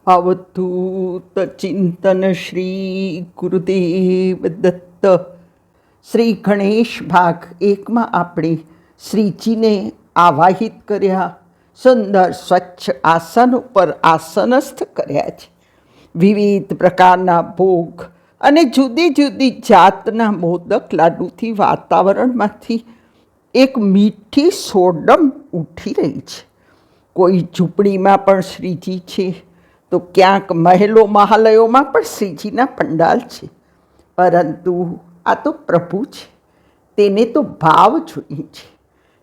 अवधूत चिंतन श्री गुरुदेव दत्त। શ્રી ગણેશ ભાગ એકમાં આપણે શ્રીજીને આવાહિત કર્યા, સુંદર સ્વચ્છ આસન ઉપર આસનસ્થ કર્યા છે. વિવિધ પ્રકારના ભોગ અને જુદી જુદી જાતના મોદક લાડુથી વાતાવરણમાંથી એક મીઠી સોડમ ઉઠી રહી છે. કોઈ ઝૂંપડીમાં પણ શ્રીજી છે, તો ક્યાંક મહેલો મહાલયોમાં પણ શ્રીજીના પંડાલ છે. પરંતુ આ તો પ્રભુ છે, તેને તો ભાવ જોઈએ છે.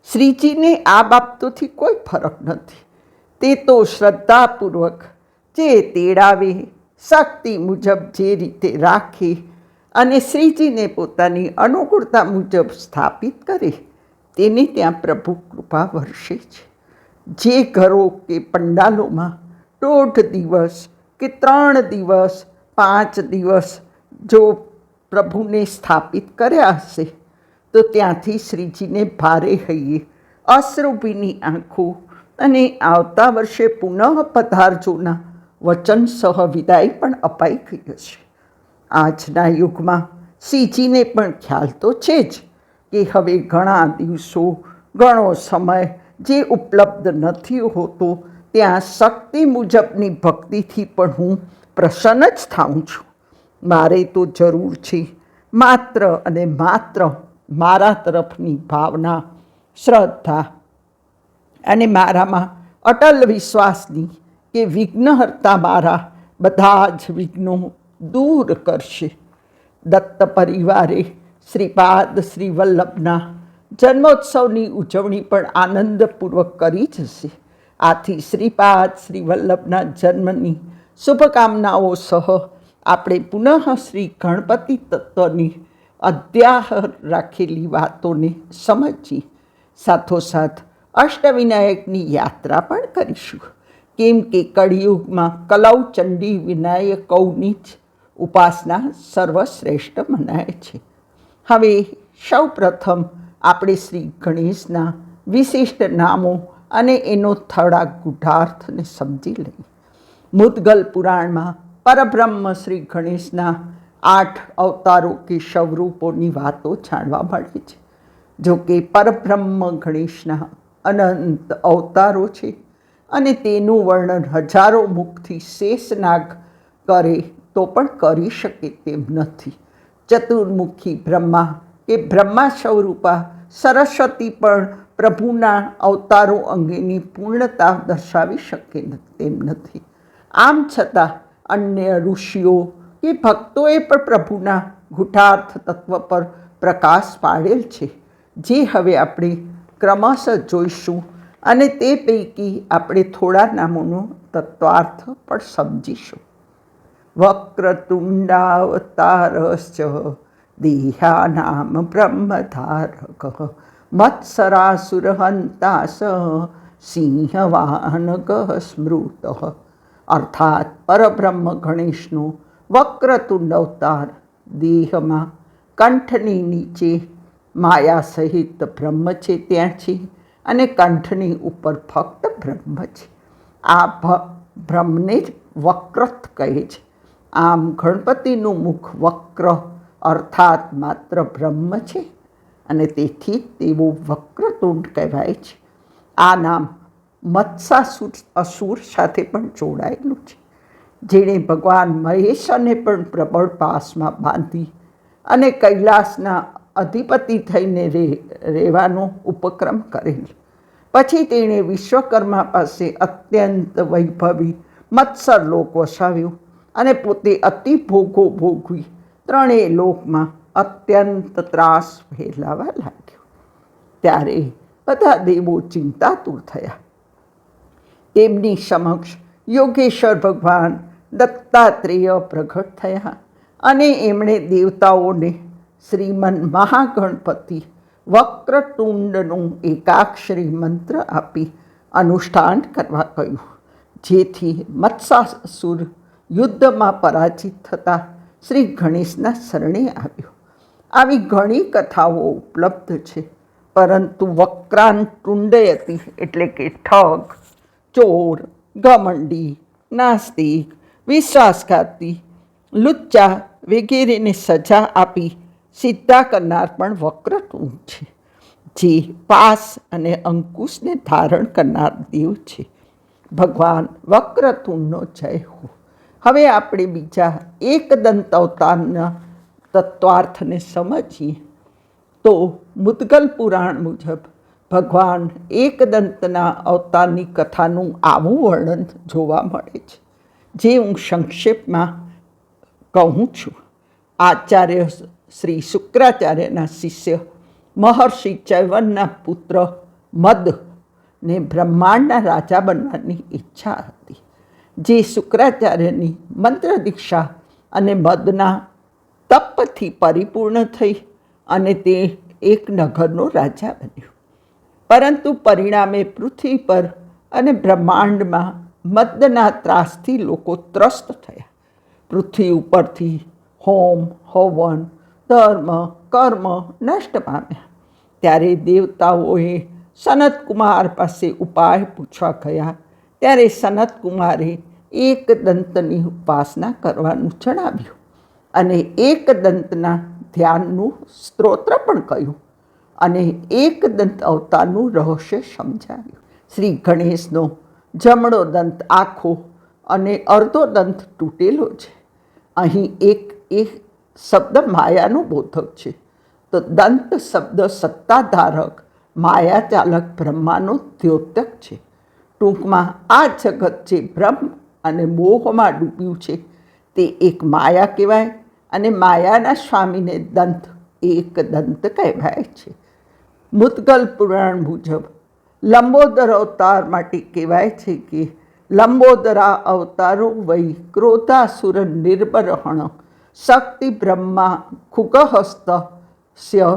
શ્રીજીને આ બાબતોથી કોઈ ફરક નથી. તે તો શ્રદ્ધાપૂર્વક જે તેડાવે, શક્તિ મુજબ જે રીતે રાખે અને શ્રીજીને પોતાની અનુકૂળતા મુજબ સ્થાપિત કરે, તેને ત્યાં પ્રભુ કૃપા વર્ષે છે. જે ઘરો કે પંડાલોમાં 1.5 દિવસ કે 3 દિવસ 5 દિવસ જો પ્રભુને સ્થાપિત કર્યા હશે, તો ત્યાંથી શ્રીજીને ભારે હૈયે, અશ્રુભીની આંખો અને આવતા વર્ષે પુનઃ પધારજોના વચન સહ વિદાય પણ અપાઈ ગઈ હશે. આજના યુગમાં શ્રીજીને પણ ખ્યાલ તો છે જ કે હવે ઘણા દિવસો, ઘણો સમય જે ઉપલબ્ધ નથી હોતો, ત્યાં શક્તિ મુજબની ભક્તિથી પણ હું પ્રસન્ન જ થાઉં છું. મારે તો જરૂર છે માત્ર અને માત્ર મારા તરફની ભાવના, શ્રદ્ધા અને મારામાં અટલ વિશ્વાસની કે વિઘ્નહર્તા મારા બધા જ વિઘ્નો દૂર કરશે. દત્ત પરિવારે શ્રીપાદ શ્રી વલ્લભના જન્મોત્સવની ઉજવણી પણ આનંદપૂર્વક કરી જ હશે. આથી શ્રીપાદ શ્રી વલ્લભના જન્મની શુભકામનાઓ સહ આપણે પુનઃ શ્રી ગણપતિ તત્વની અધ્યાહર રાખેલી વાતોને સમજી સાથોસાથ અષ્ટવિનાયકની યાત્રા પણ કરીશું. કેમ કે કળિયુગમાં કલૌચંડી વિનાયકૌની જ ઉપાસના સર્વશ્રેષ્ઠ મનાય છે. હવે સૌ પ્રથમ આપણે શ્રી ગણેશના વિશિષ્ટ નામો અને એનો થોડા ગૂઢાર્થને સમજી લઈએ. મુદ્ગલ પુરાણમાં પરબ્રહ્મ શ્રી ગણેશના 8 અવતારો કે સ્વરૂપોની વાતો જાણવા મળે છે. જો કે પરબ્રહ્મ ગણેશના અનંત અવતારો છે અને તેનું વર્ણન હજારો મુખથી શેષનાગ કરે તો પણ કરી શકે તેમ નથી. ચતુર્મુખી બ્રહ્મા કે બ્રહ્મા સ્વરૂપા સરસ્વતી પણ પ્રભુના અવતારો અંગેની પૂર્ણતા દર્શાવી શકે તેમ નથી. આમ છતાં અન્ય ઋષિઓ કે ભક્તોએ પણ પ્રભુના ગૂઢાર્થ તત્વ પર પ્રકાશ પાડેલ છે, જે હવે આપણે ક્રમશઃ જોઈશું અને તે પૈકી આપણે થોડા નામોનો તત્વાર્થ પણ સમજીશું. વક્રતુંડાવતારશ્ચ દેહાનામ બ્રહ્મધારક મત્સરાસુરહંતાસ સિંહવાહનક સ્મૃત. અર્થાત પરબ્રહ્મ ગણેશનો વક્રતુંડ અવતાર દેહમાં કંઠની નીચે માયા સહિત બ્રહ્મ છે ત્યાં છે, અને કંઠની ઉપર ફક્ત બ્રહ્મ છે. આ બ્રહ્મને જ વક્રત કહે છે. આમ ગણપતિનું મુખ વક્ર અર્થાત માત્ર બ્રહ્મ છે, અને તેથી તેઓ વક્રતુંડ કહેવાય છે. આ નામ મત્સાસુર અસુર સાથે પણ જોડાયેલું છે, જેણે ભગવાન મહેશને પણ પ્રબળ પાસમાં બાંધી અને કૈલાસના અધિપતિ થઈને રહેવાનો ઉપક્રમ કરેલ. પછી તેણે વિશ્વકર્મા પાસે અત્યંત વૈભવી મત્સર લોક વસાવ્યો અને પોતે અતિ ભોગો ભોગવી ત્રણેય લોકમાં અત્યંત ત્રાસ ફેલાવા લાગ્યો. ત્યારે બધા દેવો ચિંતાતુર થયા. તેમની સમક્ષ યોગેશ્વર ભગવાન દત્તાત્રેય પ્રગટ થયા અને એમણે દેવતાઓને શ્રીમન મહાગણપતિ વક્રતુંડનું એકાક્ષરી મંત્ર આપી અનુષ્ઠાન કરવા કહ્યું, જેથી મત્સાસુર યુદ્ધમાં પરાજિત થતા શ્રી ગણેશના શરણે આવ્યો. આવી ઘણી કથાઓ ઉપલબ્ધ છે, પરંતુ વક્રાંતુંડયતિ એટલે કે ઠગ, ચોર, ઘમંડી, નાસ્તિક, વિશ્વાસઘાતી, લુચ્ચા વગેરેને સજા આપી સીધા કરનાર પણ વક્રતુંડ છે, જે પાસ અને અંકુશને ધારણ કરનાર દેવ છે. ભગવાન વક્રતુંડનો જય હો. હવે આપણે બીજા એકદંત અવતારના તત્વાર્થને સમજીએ તો મુદ્ગલ પુરાણ મુજબ ભગવાન એકદંતના અવતારની કથાનું આવું વર્ણન જોવા મળે છે, જે હું સંક્ષેપમાં કહું છું. આચાર્ય શ્રી શુક્રાચાર્યના શિષ્ય મહર્ષિ ચૈવનના પુત્ર મદને બ્રહ્માંડના રાજા બનવાની ઈચ્છા હતી, જે શુક્રાચાર્યની મંત્ર દીક્ષા અને મદના તપથી પરિપૂર્ણ થઈ અને તે એક નગરનો રાજા બન્યો. પરંતુ પરિણામે પૃથ્વી પર અને બ્રહ્માંડમાં મદના ત્રાસથી લોકો ત્રસ્ત થયા. પૃથ્વી ઉપરથી હોમ, હવન, ધર્મ, કર્મ નષ્ટ પામ્યા. ત્યારે દેવતાઓએ સનતકુમાર પાસે ઉપાય પૂછવા ગયા. ત્યારે સનતકુમારે એકદંતની ઉપાસના કરવાનું જણાવ્યું અને એકદંતના ધ્યાનનું સ્ત્રોત્ર પણ કહ્યું અને એકદંત અવતારનું રહસ્ય સમજાવ્યું. શ્રી ગણેશનો જમણો દંત આખો અને અર્ધો દંત તૂટેલો છે. અહીં એક શબ્દ માયાનો બોધક છે, તો દંત શબ્દ સત્તાધારક માયાચાલક બ્રહ્માનો દ્યોતક છે. ટૂંકમાં આ જગત જે બ્રહ્મ અને મોહમાં ડૂબ્યું છે તે એક માયા કહેવાય અને માયાના સ્વામીને દંત એક દંત કહેવાય છે. મુદ્ગલ પુરાણ મુજબ લંબોદર અવતાર માટે કહેવાય છે કે લંબોદરા અવતારો વૈ ક્રોધાસુર નિર્બરહણ શક્તિ બ્રહ્મા ખુગહસ્તસ્ય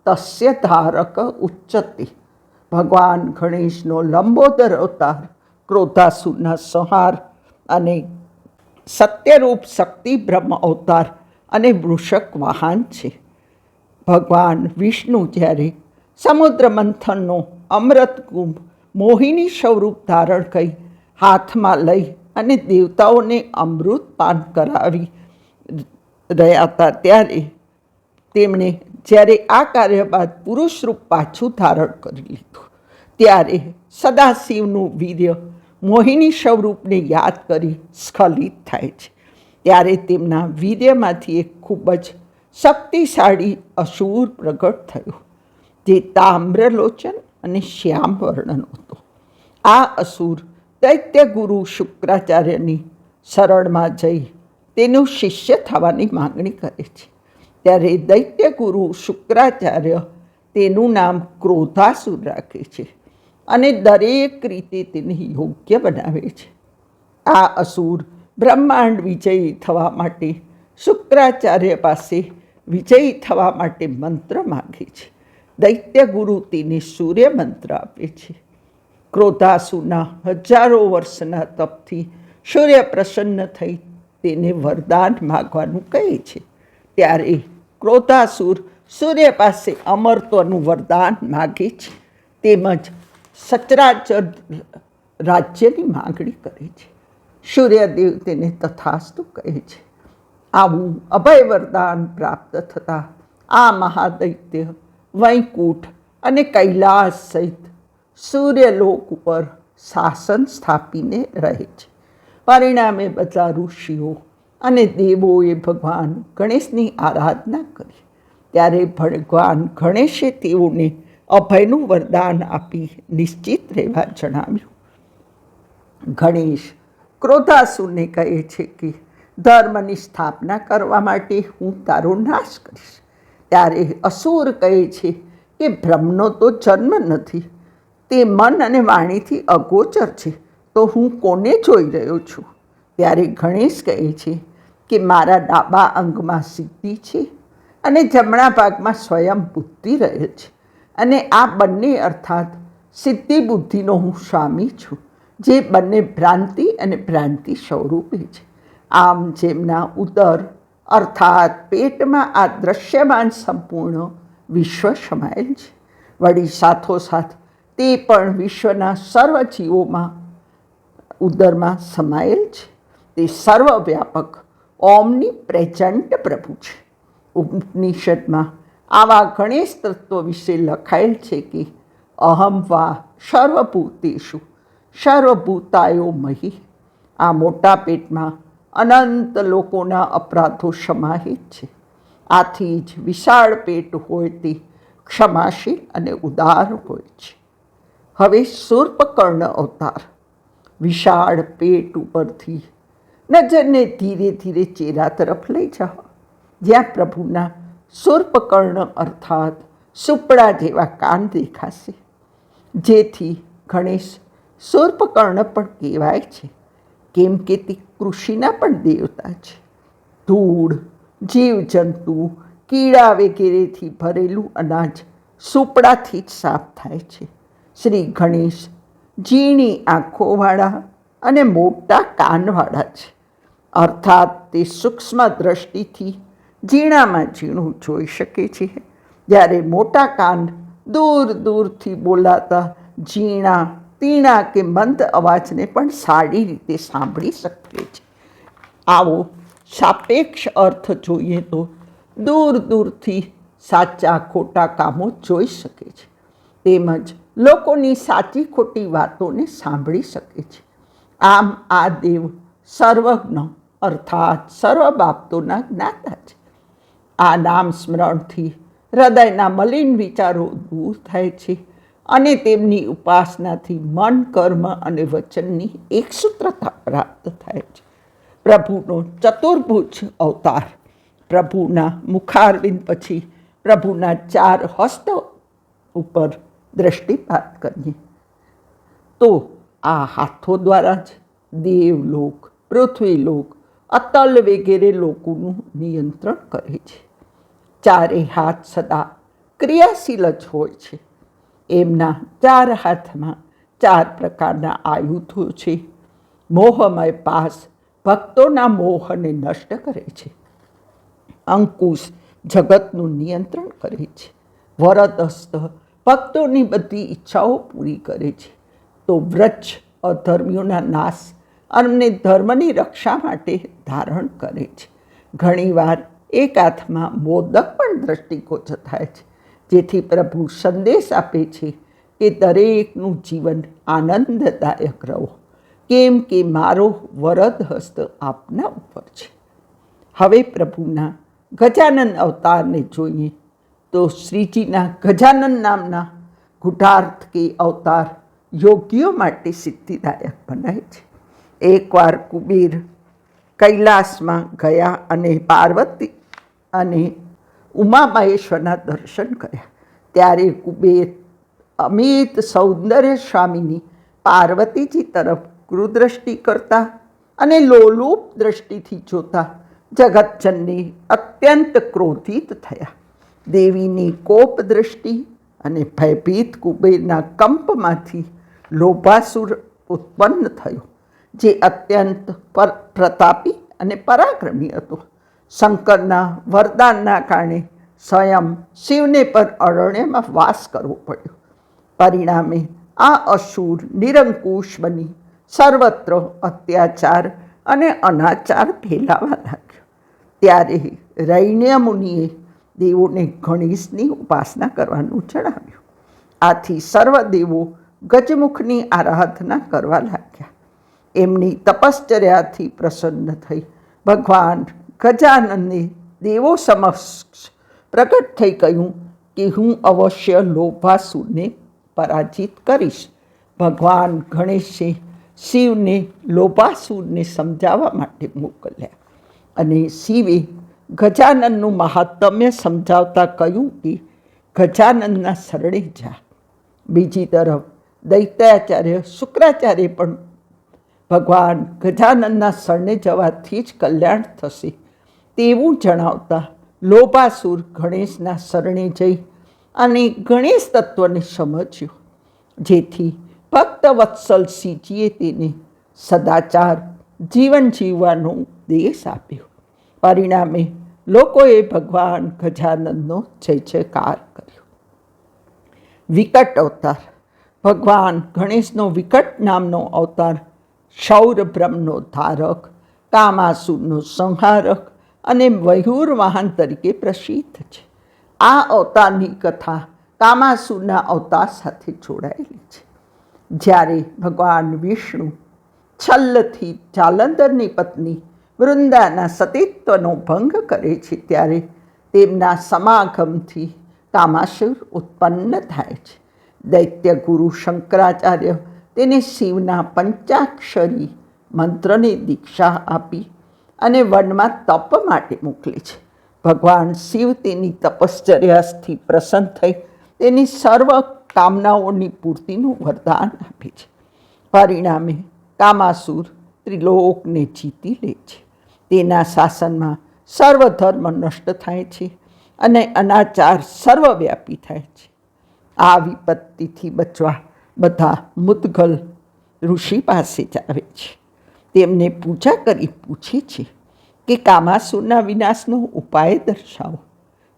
તસ્ય ધારક ઉચ્ચતે. ભગવાન ગણેશનો લંબોદર અવતાર ક્રોધાસુરના સંહાર અને સત્યરૂપ શક્તિ બ્રહ્મ અવતાર અને વૃષક વાહન છે. ભગવાન વિષ્ણુ જ્યારે સમુદ્ર મંથનનો અમૃત કુંભ મોહિની સ્વરૂપ ધારણ કરી હાથમાં લઈ અને દેવતાઓને અમૃત પાન કરાવી રહ્યા હતા, ત્યારે તેમણે જ્યારે આ કાર્ય બાદ પુરુષ રૂપ પાછું ધારણ કરી લીધું, ત્યારે સદાશિવનું વીર્ય મોહિની સ્વરૂપને યાદ કરી સ્ખલિત થાય છે. ત્યારે તેમના વીર્યમાંથી એક ખૂબ જ શક્તિશાળી અસુર પ્રગટ થયો, જે તામ્રલોચન અને શ્યામ વર્ણન હતો. આ અસુર દૈત્ય ગુરુ શુક્રાચાર્યની શરણમાં જઈ તેનું શિષ્ય થવાની માંગણી કરે છે. ત્યારે દૈત્ય ગુરુ શુક્રાચાર્ય તેનું નામ ક્રોધાસુર રાખે છે અને દરેક રીતે તેને યોગ્ય બનાવે છે. આ અસુર બ્રહ્માંડ વિજયી થવા માટે શુક્રાચાર્ય પાસે વિજયી થવા માટે મંત્ર માગે છે. દૈત્ય ગુરુ તેને સૂર્ય મંત્ર આપે છે. ક્રોધાસુરના હજારો વર્ષના તપથી સૂર્ય પ્રસન્ન થઈ તેને વરદાન માગવાનું કહે છે. ત્યારે ક્રોધાસુર સૂર્ય પાસે અમરત્વનું વરદાન માગે છે, તેમજ સચરાચર રાજ્યની માગણી કરે છે. સૂર્યદેવ તેને તથાસ્તુ કહે છે. આવું અભય વરદાન પ્રાપ્ત થતાં આ મહાદૈત્ય વૈકુંઠ અને કૈલાસ સહિત સૂર્યલોક ઉપર શાસન સ્થાપીને રહે છે. પરિણામે બધા ઋષિઓ અને દેવોએ ભગવાન ગણેશની આરાધના કરી. ત્યારે ભગવાન ગણેશે તેઓને અભયનું વરદાન આપી નિશ્ચિત રહેવા જણાવ્યું. ગણેશ ક્રોધાસુરને કહે છે કે ધર્મની સ્થાપના કરવા માટે હું તારો નાશ કરીશ. ત્યારે અસુર કહે છે કે બ્રહ્મનો તો જન્મ નથી, તે મન અને વાણીથી અગોચર છે, તો હું કોને જોઈ રહ્યો છું? ત્યારે ગણેશ કહે છે કે મારા ડાબા અંગમાં સિદ્ધિ છે અને જમણા ભાગમાં સ્વયં બુદ્ધિ રહે છે, અને આ બંને અર્થાત સિદ્ધિ બુદ્ધિનો હું સ્વામી છું, જે બંને ભ્રાંતિ અને ભ્રાંતિ સ્વરૂપે છે. આમ જેમના ઉદર અર્થાત પેટમાં આ દ્રશ્યમાન સંપૂર્ણ વિશ્વ સમાયેલ છે, વળી સાથોસાથ તે પણ વિશ્વના સર્વ જીવોમાં ઉદરમાં સમાયેલ છે. તે સર્વવ્યાપક ઓમની પ્રેઝન્ટ પ્રભુ છે. ઉપનિષદમાં આવા ગણેશ તત્વો વિશે લખાયેલ છે કે અહમ વા સર્વભૂતેષુ સર્વભૂતાયો મહી. આ મોટા પેટમાં અનંત લોકોના અપરાધો સમાહિત છે. આથી જ વિશાળ પેટ હોય તે ક્ષમાશીલ અને ઉદાર હોય છે. હવે શૂર્પકર્ણ અવતાર. વિશાળ પેટ ઉપરથી નજરને ધીરે ધીરે ચહેરા તરફ લઈ જાઓ, જ્યાં પ્રભુના શૂર્પકર્ણ અર્થાત સુપડા જેવા કાન દેખાશે. જેથી ગણેશ શૂર્પકર્ણ પણ કહેવાય છે, કેમ કે તે કૃષિના પણ દેવતા છે. ધૂળ, જીવજંતુ, કીડા વગેરેથી ભરેલું અનાજ સુપડાથી જ સાફ થાય છે. શ્રી ગણેશ ઝીણી આંખોવાળા અને મોટા કાનવાળા છે, અર્થાત તે સૂક્ષ્મ દ્રષ્ટિથી ઝીણામાં ઝીણું જોઈ શકે છે, જ્યારે મોટા કાન દૂર દૂરથી બોલાતા ઝીણા, તીણા કે મંદ અવાજને પણ સારી રીતે સાંભળી શકે છે. આવો સાપેક્ષ અર્થ જોઈએ તો દૂર દૂરથી સાચા ખોટા કામો જોઈ શકે છે, તેમજ લોકોની સાચી ખોટી વાતોને સાંભળી શકે છે. આમ આ દેવ સર્વજ્ઞ અર્થાત સર્વ બાબતોના જ્ઞાતા છે. આ નામ સ્મરણથી હૃદયના મલિન વિચારો દૂર થાય છે અને તેમની ઉપાસનાથી મન, કર્મ અને વચનની એકસૂત્રતા પ્રાપ્ત થાય છે. પ્રભુનો ચતુર્ભુજ અવતાર. પ્રભુના મુખારવિંદ પછી પ્રભુના 4 હસ્ત ઉપર દૃષ્ટિપાત કરીએ તો આ હાથો દ્વારા જ દેવલોક, પૃથ્વીલોક, અતલ વગેરે લોકોનું નિયંત્રણ કરે છે. 4 હાથ સદા ક્રિયાશીલ જ હોય છે. એમના 4 હાથમાં 4 પ્રકારના આયુધો છે. મોહમય પાસ ભક્તોના મોહને નષ્ટ કરે છે. અંકુશ જગતનું નિયંત્રણ કરે છે. વરદસ્ત ભક્તોની બધી ઈચ્છાઓ પૂરી કરે છે. તો વૃક્ષ અધર્મીઓના નાશ અને ધર્મની રક્ષા માટે ધારણ કરે છે. ઘણીવાર એક હાથમાં મોદક પણ દ્રષ્ટિગોચર થાય છે, જેથી પ્રભુ સંદેશ આપે છે કે દરેકનું જીવન આનંદદાયક રહો, કેમ કે મારો વરદ હસ્ત આપના ઉપર છે. હવે પ્રભુના ગજાનન અવતારને જોઈએ તો શ્રીજીના ગજાનન નામના ગુઢાર્થ કે અવતાર યોગીઓ માટે સિદ્ધિદાયક બનાય છે. એકવાર કુબેર કૈલાસમાં ગયા અને પાર્વતી અને ઉમા મહેશ્વરના દર્શન કર્યા. ત્યારે કુબેર અમિત સૌંદર્ય સ્વામીની પાર્વતીજી તરફ ક્રૂરદ્રષ્ટિ કરતા અને લોલુપ દ્રષ્ટિથી જોતા જગતજનને અત્યંત ક્રોધિત થયા. દેવીની કોપ દ્રષ્ટિ અને ભયભીત કુબેરના કંપમાંથી લોભાસુર ઉત્પન્ન થયો, જે અત્યંત પ્રતાપી અને પરાક્રમી હતો. શંકરના વરદાનના કારણે સ્વયં શિવને પર અરણ્યમાં વાસ કરવો પડ્યો. પરિણામે આ અસુર નિરંકુશ બની સર્વત્ર અત્યાચાર અને અનાચાર ફેલાવા લાગ્યો. ત્યારે રૈણ્ય મુનિએ દેવોને ગણેશની ઉપાસના કરવાનું જણાવ્યું. આથી સર્વ દેવો ગજમુખની આરાધના કરવા લાગ્યા. એમની તપશ્ચર્યાથી પ્રસન્ન થઈ ભગવાન ગજાનને દેવો સમક્ષ પ્રગટ થઈ કહ્યું કે હું અવશ્ય લોભાસુરને પરાજિત કરીશ. ભગવાન ગણેશે શિવને લોભાસુરને સમજાવવા માટે મોકલ્યા અને શિવે ગજાનનનું મહાત્મ્ય સમજાવતા કહ્યું કે ગજાનનના શરણે જા. બીજી તરફ દૈત્યાચાર્ય શુક્રાચાર્ય પણ ભગવાન ગજાનનના શરણે જવાથી જ કલ્યાણ થશે તેવું જણાવતા લોભાસુર ગણેશના શરણે જઈ અને ગણેશ તત્વને સમજ્યો, જેથી ભક્ત વત્સલ શ્રીજીએ તેને સદાચાર જીવન જીવવાનો ઉપદેશ આપ્યો. પરિણામે લોકોએ ભગવાન ગજાનનનો જય જયકાર કર્યો. વિકટ અવતાર. ભગવાન ગણેશનો વિકટ નામનો અવતાર શૌરબ્રહ્મનો ધારક, કામાસુરનો સંહારક અને મયુર વાહન તરીકે પ્રસિદ્ધ છે. આ અવતારની કથા કામાસુરના અવતાર સાથે જોડાયેલી છે. જ્યારે ભગવાન વિષ્ણુ છલ્લથી જાલંધરની પત્ની વૃંદાના સતીત્વનો ભંગ કરે છે, ત્યારે તેમના સમાગમથી કામાસુર ઉત્પન્ન થાય છે. દૈત્ય ગુરુ શંકરાચાર્ય તેને શિવના પંચાક્ષરી મંત્રની દીક્ષા આપી અને વનમાં તપ માટે મોકલે છે. ભગવાન શિવ તેની તપશ્ચર્યાથી પ્રસન્ન થઈ તેની સર્વ કામનાઓની પૂર્તિનું વરદાન આપે છે. પરિણામે કામાસુર ત્રિલોકને જીતી લે છે. તેના શાસનમાં સર્વધર્મ નષ્ટ થાય છે અને અનાચાર સર્વવ્યાપી થાય છે. આ વિપત્તિથી બચવા બધા મુદ્ગલ ઋષિ પાસે જ આવે છે. તેમને પૂજા કરી પૂછે છે કે કામાસુરના વિનાશનો ઉપાય દર્શાવો.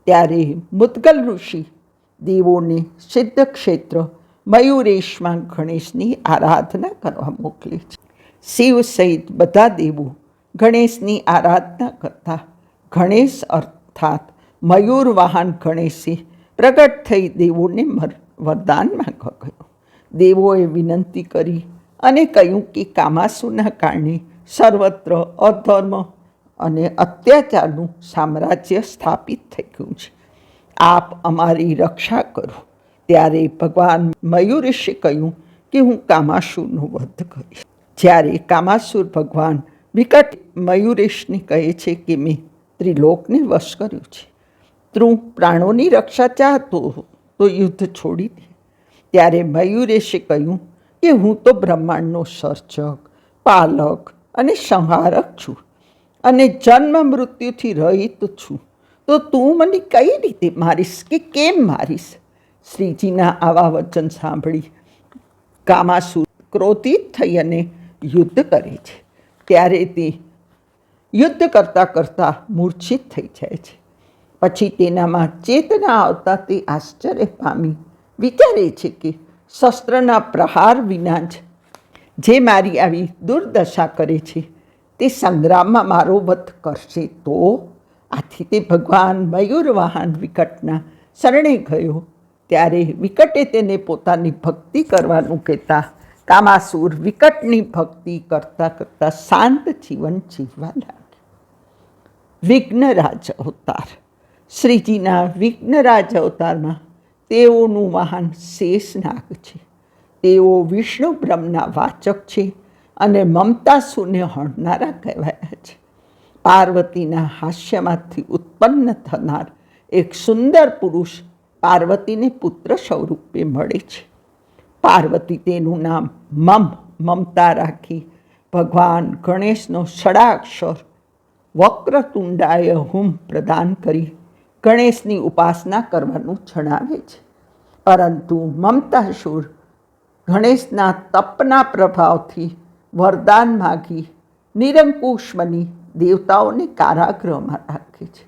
ત્યારે મુદ્ગલ ઋષિ દેવોને સિદ્ધ ક્ષેત્ર મયુરેશમાં ગણેશની આરાધના કરવા મોકલે છે. શિવ સહિત બધા દેવો ગણેશની આરાધના કરતા ગણેશ અર્થાત મયુર વાહન ગણેશે પ્રગટ થઈ દેવોને વરદાન માંગવા ગયો. દેવોએ વિનંતી કરી અને કહ્યું કે કામાસુરના કારણે સર્વત્ર અધર્મ અને અત્યાચારનું સામ્રાજ્ય સ્થાપિત થઈ ગયું છે. આપ અમારી રક્ષા કરો. ત્યારે ભગવાન મયુરેશે કહ્યું કે હું કામાસુરનો વધ કરીશ. જ્યારે કામાસુર ભગવાન વિકટ મયુરેશને કહે છે કે મેં ત્રિલોકને વશ કર્યું છે, તું પ્રાણોની રક્ષા ચાહતો તો યુદ્ધ છોડી દે. ત્યારે મયુરેશે કહ્યું કે હું તો બ્રહ્માંડનો સર્જક, પાલક અને સંહારક છું અને જન્મ મૃત્યુથી રહિત છું, તો તું મને કઈ રીતે મારીશ કે કેમ મારીશ? શ્રીજીના આવા વચન સાંભળી કામાસુર ક્રોધિત થઈ અને યુદ્ધ કરે છે. ત્યારે તે યુદ્ધ કરતાં કરતાં મૂર્છિત થઈ જાય છે. પછી તેનામાં ચેતના આવતા તે આશ્ચર્ય પામી વિચારે છે કે શસ્ત્રના પ્રહાર વિના જ જે મારી આવી દુર્દશા કરે છે તે સંગ્રામમાં મારો વધ કરશે તો? આથી તે ભગવાન મયુરવાહન વિકટના શરણે ગયો. ત્યારે વિકટે તેને પોતાની ભક્તિ કરવાનું કહેતા કામાસુર વિકટની ભક્તિ કરતાં કરતાં શાંત જીવન જીવવા લાગ્યો. વિઘ્નરાજ અવતાર. શ્રીજીના વિઘ્નરાજ અવતારમાં તેઓનું વાહન શેષનાગ છે. તેઓ વિષ્ણુ બ્રહ્મના વાચક છે અને મમતાસુરને હણનારા કહેવાયા છે. પાર્વતીના હાસ્યમાંથી ઉત્પન્ન થનાર એક સુંદર પુરુષ પાર્વતીને પુત્ર સ્વરૂપે મળે છે. પાર્વતી તેનું નામ મમતા રાખી ભગવાન ગણેશનો ષડાક્ષર વક્રતુંડાય હુમ પ્રદાન કરી ગણેશની ઉપાસના કરવાનું જણાવે છે. પરંતુ મમતાસુર ગણેશના તપના પ્રભાવથી વરદાન માગી નિરંકુશ બની દેવતાઓને કારાગૃહમાં રાખે છે.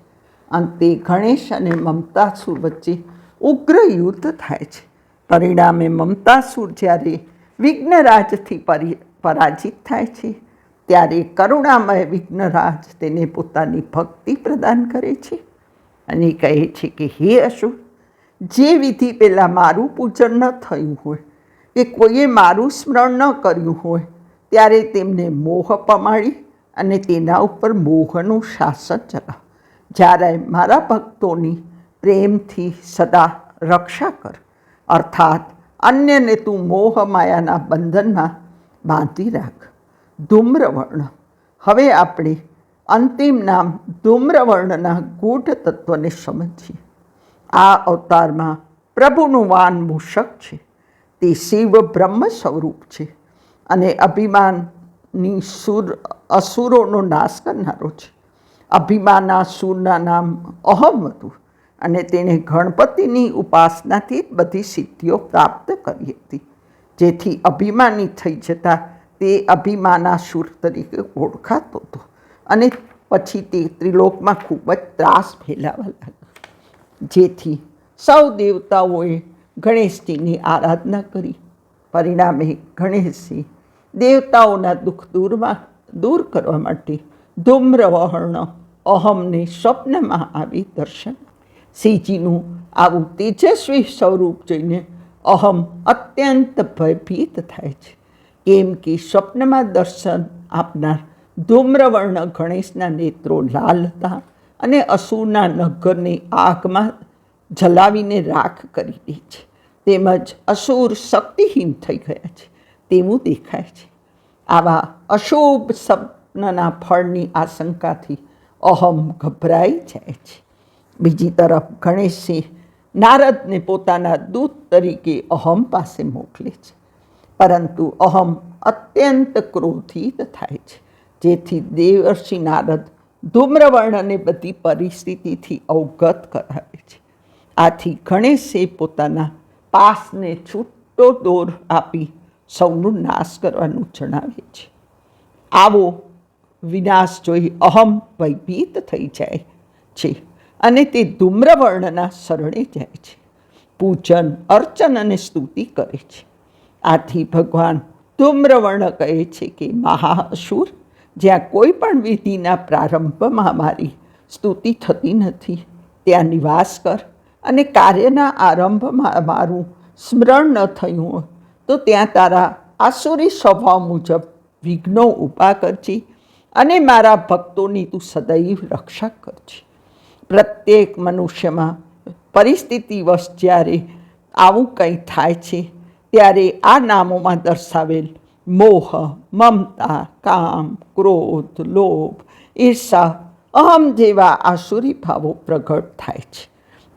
અંતે ગણેશ અને મમતાસુર વચ્ચે ઉગ્ર યુદ્ધ થાય છે. પરિણામે મમતાસુર જ્યારે વિઘ્નરાજથી પરાજિત થાય છે ત્યારે કરુણામય વિઘ્નરાજ તેને પોતાની ભક્તિ પ્રદાન કરે છે અને કહે છે કે હે અસુર, જે વિધિ પહેલાં મારું પૂજન ન થયું હોય કે કોઈએ મારું સ્મરણ ન કર્યું હોય ત્યારે તેમને મોહ પમાડી અને તેના ઉપર મોહનું શાસન ચલાવ. જ્યારે મારા ભક્તોની પ્રેમથી સદા રક્ષા કર, અર્થાત અન્યને તું મોહ માયાના બંધનમાં બાંધી રાખ. ધૂમ્રવર્ણ. હવે આપણે અંતિમ નામ ધૂમ્રવર્ણના ગૂઢ તત્વને સમજીએ. આ અવતારમાં પ્રભુનું વાન મૂષક છે. તે શિવ બ્રહ્મ સ્વરૂપ છે અને અભિમાની અસુરોનો નાશ કરનારો છે. અભિમાનાસુરના નામ અહમ હતું અને તેણે ગણપતિની ઉપાસનાથી બધી સિદ્ધિઓ પ્રાપ્ત કરી હતી, જેથી અભિમાની થઈ જતાં તે અભિમાનાસુર તરીકે ઓળખાતો હતો અને પછી તે ત્રિલોકમાં ખૂબ જ ત્રાસ ફેલાવા લાગ્યો. જેથી સૌ દેવતાઓએ ગણેશજીની આરાધના કરી. પરિણામે ગણેશજી દેવતાઓના દુઃખ દૂર કરવા માટે ધૂમ્રવર્ણ અહમને સ્વપ્નમાં આવી દર્શન. શ્રીજીનું આવું તેજસ્વી સ્વરૂપ જોઈને અહમ અત્યંત ભયભીત થાય છે, કેમ કે સ્વપ્નમાં દર્શન આપનાર ધૂમ્રવર્ણ ગણેશના નેત્રો લાલ હતા અને અસુરના નગરને આગમાં જલાવીને રાખ કરી દે છે, તેમજ અસુર શક્તિહીન થઈ ગયા છે તેવું દેખાય છે. આવા અશુભ સ્વપ્નના ફળની આશંકાથી અહમ ગભરાઈ જાય છે. બીજી તરફ ગણેશે નારદને પોતાના દૂત તરીકે અહમ પાસે મોકલે છે, પરંતુ અહમ અત્યંત ક્રોધિત થાય છે, જેથી દેવર્ષિ નારદ ધૂમ્રવર્ણને બધી પરિસ્થિતિથી અવગત કરાવે છે. આથી ગણેશે પોતાના પાસને છૂટો દોર આપી સૌનું નાશ કરવાનું જણાવે છે. આવો વિનાશ જોઈ અહમ ભયભીત થઈ જાય છે અને તે ધૂમ્રવર્ણના શરણે જાય છે, પૂજન અર્ચન અને સ્તુતિ કરે છે. આથી ભગવાન ધૂમ્રવર્ણ કહે છે કે મહાઅસુર, જ્યાં કોઈ પણ વિધિના પ્રારંભમાં મારી સ્તુતિ થતી નથી ત્યાં નિવાસ કર, અને કાર્યના આરંભમાં મારું સ્મરણ ન થયું હોય તો ત્યાં તારા આસુરી સ્વભાવ મુજબ વિઘ્નો ઊભા કરજે અને મારા ભક્તોની તું સદૈવ રક્ષા કરજે. પ્રત્યેક મનુષ્યમાં પરિસ્થિતિવશ જ્યારે આવું કંઈ થાય છે ત્યારે આ નામોમાં દર્શાવેલ મોહ, મમતા, કામ, ક્રોધ, લોભ, ઈર્ષા, અહમ જેવા આસુરી ભાવો પ્રગટ થાય છે.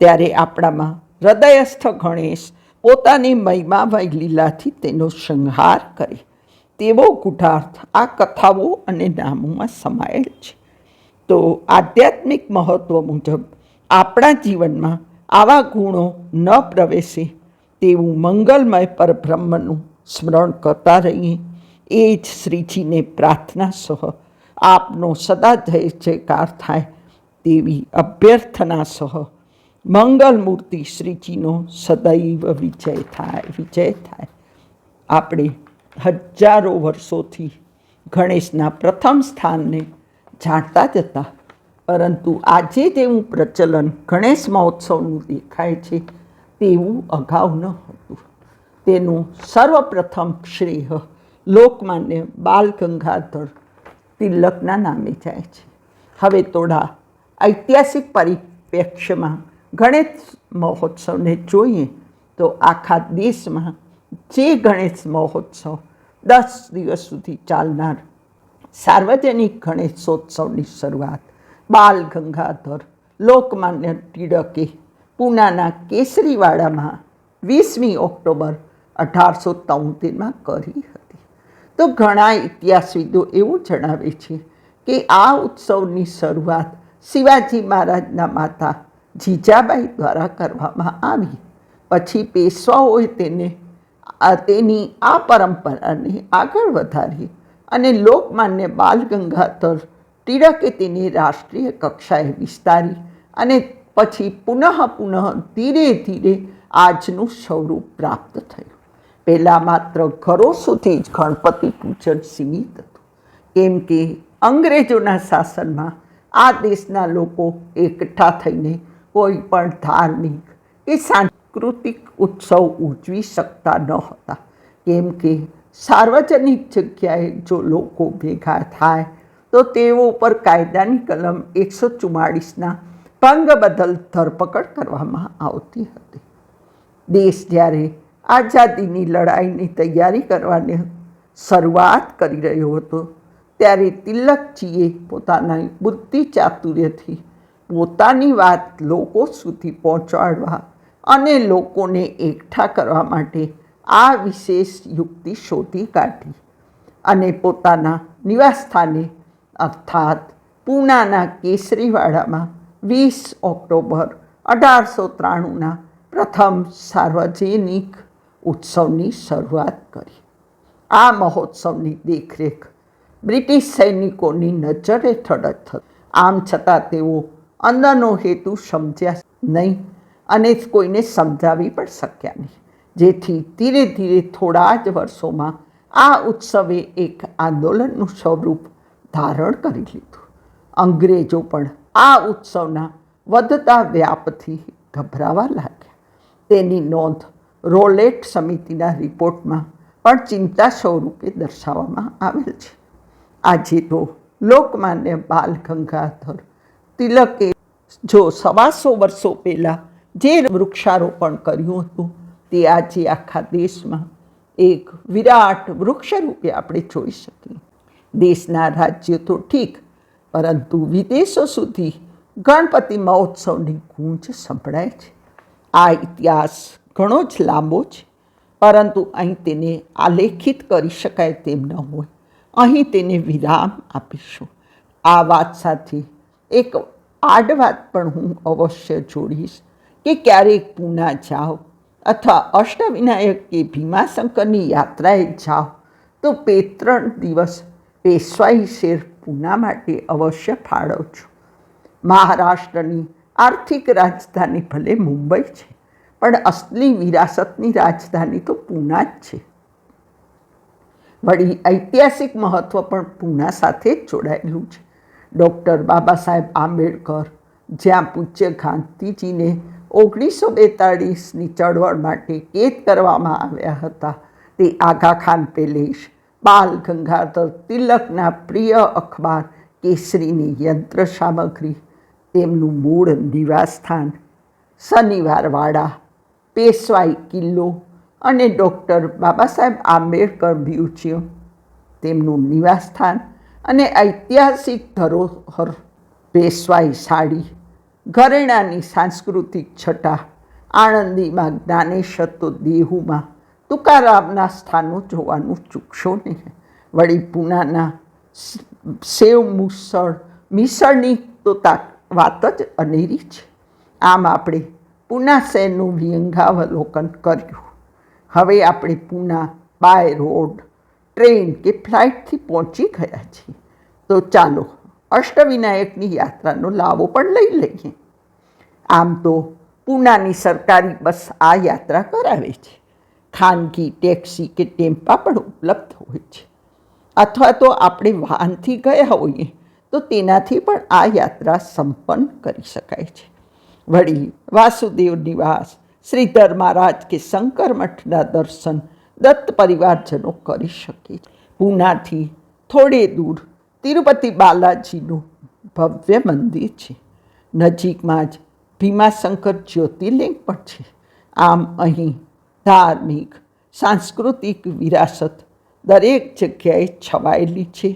ત્યારે આપણામાં હૃદયસ્થ ગણેશ પોતાની મહિમામય લીલાથી તેનો સંહાર કરે તેવો ગૂઢાર્થ આ કથાઓ અને નામોમાં સમાયેલ છે. તો આધ્યાત્મિક મહત્વ મુજબ આપણા જીવનમાં આવા ગુણો ન પ્રવેશે તેવું મંગલમય પરબ્રહ્મનું સ્મરણ કરતા રહીએ. એ જ શ્રીજીને પ્રાર્થના સહ આપનો સદા જય જયકાર થાય તેવી અભ્યર્થના સહ મંગલમૂર્તિ શ્રીજીનો સદૈવ વિજય થાય, વિજય થાય. આપણે હજારો વર્ષોથી ગણેશના પ્રથમ સ્થાનને જાણતા જ હતા, પરંતુ આજે જેવું પ્રચલન ગણેશ મહોત્સવનું દેખાય છે તેવું અગાઉ ન હતું. તેનું સર્વપ્રથમ શ્રેય લોકમાન્ય બાલ ગંગાધર તિલકના નામે જાય છે. હવે થોડા ઐતિહાસિક પરિપ્રેક્ષ્યમાં ગણેશ મહોત્સવને જોઈએ તો આખા દેશમાં જે ગણેશ મહોત્સવ 10 દિવસ સુધી ચાલનાર સાર્વજનિક ગણેશોત્સવની શરૂઆત બાલ ગંગાધર લોકમાન્ય ટિળકે પૂનાના કેસરીવાડામાં 20મી ઓક્ટોબર 1873માં કરી હતી. તો ઘણા ઇતિહાસવિદો એવું જણાવે છે કે આ ઉત્સવની શરૂઆત શિવાજી મહારાજના માતા જીજાબાઈ દ્વારા કરવામાં આવી. પછી પેશવાઓએ તેની આ પરંપરાને આગળ વધારી અને લોકમાન્ય બાલ ગંગાધર ટિળકે તેને રાષ્ટ્રીય કક્ષાએ વિસ્તારી અને પછી પુનઃ ધીરે ધીરે આજનું સ્વરૂપ પ્રાપ્ત થયું. પહેલાં માત્ર ઘરો સુધી જ ગણપતિ પૂજન સીમિત હતું, કેમ કે અંગ્રેજોના શાસનમાં આ દેશના લોકો એકઠા થઈને કોઈ પણ ધાર્મિક કે સાંસ્કૃતિક ઉત્સવ ઉજવી શકતા ન હતા, કેમ કે સાર્વજનિક જગ્યાએ જો લોકો ભેગા થાય તો તેઓ પર કાયદાની કલમ 144ના ભંગ બદલ ધરપકડ કરવામાં આવતી હતી. દેશ જ્યારે આઝાદીની લડાઈની તૈયારી કરવાની શરૂઆત કરી રહ્યો હતો ત્યારે તિલકજીએ પોતાના બુદ્ધિ ચાતુર્યથી પોતાની વાત લોકો સુધી પહોંચાડવા અને લોકોને એકઠા કરવા માટે આ વિશેષ યુક્તિ શોધી કાઢી અને પોતાના નિવાસસ્થાને અર્થાત પૂનાના કેસરીવાડામાં 20 ઓક્ટોબર 1893ના પ્રથમ સાર્વજનિક ઉત્સવની શરૂઆત કરી. આ મહોત્સવની દેખરેખ બ્રિટિશ સૈનિકોની નજર હેઠળ જ થતી. આમ છતાં તેઓ અંદરનો હેતુ સમજ્યા નહીં અને કોઈને સમજાવી પણ શક્યા નહીં, જેથી ધીરે ધીરે થોડા જ વર્ષોમાં આ ઉત્સવે એક આંદોલનનું સ્વરૂપ ધારણ કરી લીધું. અંગ્રેજો પણ આ ઉત્સવના વધતા વ્યાપથી ગભરાવા લાગ્યા. તેની નોંધ રોલેટ સમિતિના રિપોર્ટમાં પણ ચિંતા સ્વરૂપે દર્શાવવામાં આવેલ છે. આજે તો લોકમાન્ય બાલ ગંગાધર તિલકે જો 125 વર્ષો પહેલાં જે વૃક્ષારોપણ કર્યું હતું તે આજે આખા દેશમાં એક વિરાટ વૃક્ષ રૂપે આપણે જોઈ શકીએ. દેશના રાજ્યો તો ઠીક, પરંતુ વિદેશો સુધી ગણપતિ મહોત્સવની ગૂંજ સંભળાય છે. આ ઇતિહાસ ઘણો જ લાંબો છે, પરંતુ અહીં તેને આલેખિત કરી શકાય તેમ ન હોય. અહીં તેને વિરામ આપીશું. આ વાત સાથે એક આડ વાત પણ હું અવશ્ય જોડીશ કે ક્યારેક પૂના જાઓ અથવા અષ્ટવિનાયક કે ભીમાશંકરની યાત્રાએ જાઓ તો 2-3 દિવસ પેશવાઈ શેર પૂના માટે અવશ્ય ફાળવજો. મહારાષ્ટ્રની આર્થિક રાજધાની ભલે મુંબઈ છે, પણ અસલી વિરાસતની રાજધાની તો પૂના જ છે. વળી ઐતિહાસિક મહત્ત્વ પણ પૂના સાથે જ જોડાયેલું છે. ડૉક્ટર બાબા સાહેબ આંબેડકર જ્યાં પૂજ્ય ગાંધીજીને 1942ની ચળવળ માટે કેદ કરવામાં આવ્યા હતા, તે આગા ખાન પેલેસ બાલ ગંગાધર તિલકના પ્રિય અખબાર કેસરીની યંત્ર સામગ્રી, તેમનું મૂળ નિવાસસ્થાન શનિવારવાડા, પેશવાઈ કિલ્લો અને ડૉક્ટર બાબા સાહેબ આંબેડકર મ્યુઝિયમ, તેમનું નિવાસસ્થાન અને ઐતિહાસિક ધરોહર પેશવાઈ સાડી, ઘરેણાની સાંસ્કૃતિક છટા, આણંદીમાં જ્ઞાનેશ્વર તો દેહુમાં તુકારામના સ્થાનો જોવાનું ચૂકશો નહીં. વળી પૂનાના સેવ મિસળની તો વાત જ અનેરી છે. આમ આપણે પૂના શહેરનું વ્યંગાવલોકન કર્યું. હવે આપણે પૂના બાય રોડ, ટ્રેન કે ફ્લાઇટથી પહોંચી ગયા છીએ, તો ચાલો અષ્ટવિનાયકની યાત્રાનો લાવો પણ લઈ લઈએ. આમ તો પૂનાની સરકારી બસ આ યાત્રા કરાવે છે. ખાનગી ટેક્સી કે ટેમ્પા પણ ઉપલબ્ધ હોય છે, અથવા તો આપણે વાહનથી ગયા હોઈએ તો તેનાથી પણ આ યાત્રા સંપન્ન કરી શકાય છે. વળી વાસુદેવ નિવાસ, શ્રીધર મહારાજ કે શંકર મઠના દર્શન દત્ત પરિવારજનો કરી શકે. પૂનાથી થોડે દૂર તિરુપતિ બાલાજીનું ભવ્ય મંદિર છે. નજીકમાં જ ભીમાશંકર જ્યોતિર્લિંગ પણ છે. આમ અહીં ધાર્મિક સાંસ્કૃતિક વિરાસત દરેક જગ્યાએ છવાયેલી છે.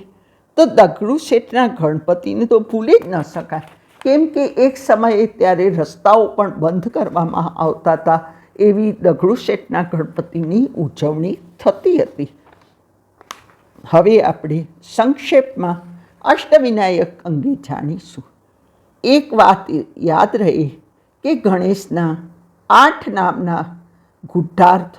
તો દગડુ શેઠના ગણપતિને તો ભૂલી જ ન શકાય, કેમ કે એક સમયે ત્યારે રસ્તાઓ પણ બંધ કરવામાં આવતા હતા. એવી દગડુ શેઠના ગણપતિની ઉજવણી થતી હતી. હવે આપણે સંક્ષેપમાં અષ્ટવિનાયક અંગે જાણીશું. એક વાત યાદ રહે કે ગણેશના 8 નામના ગુઢાર્થ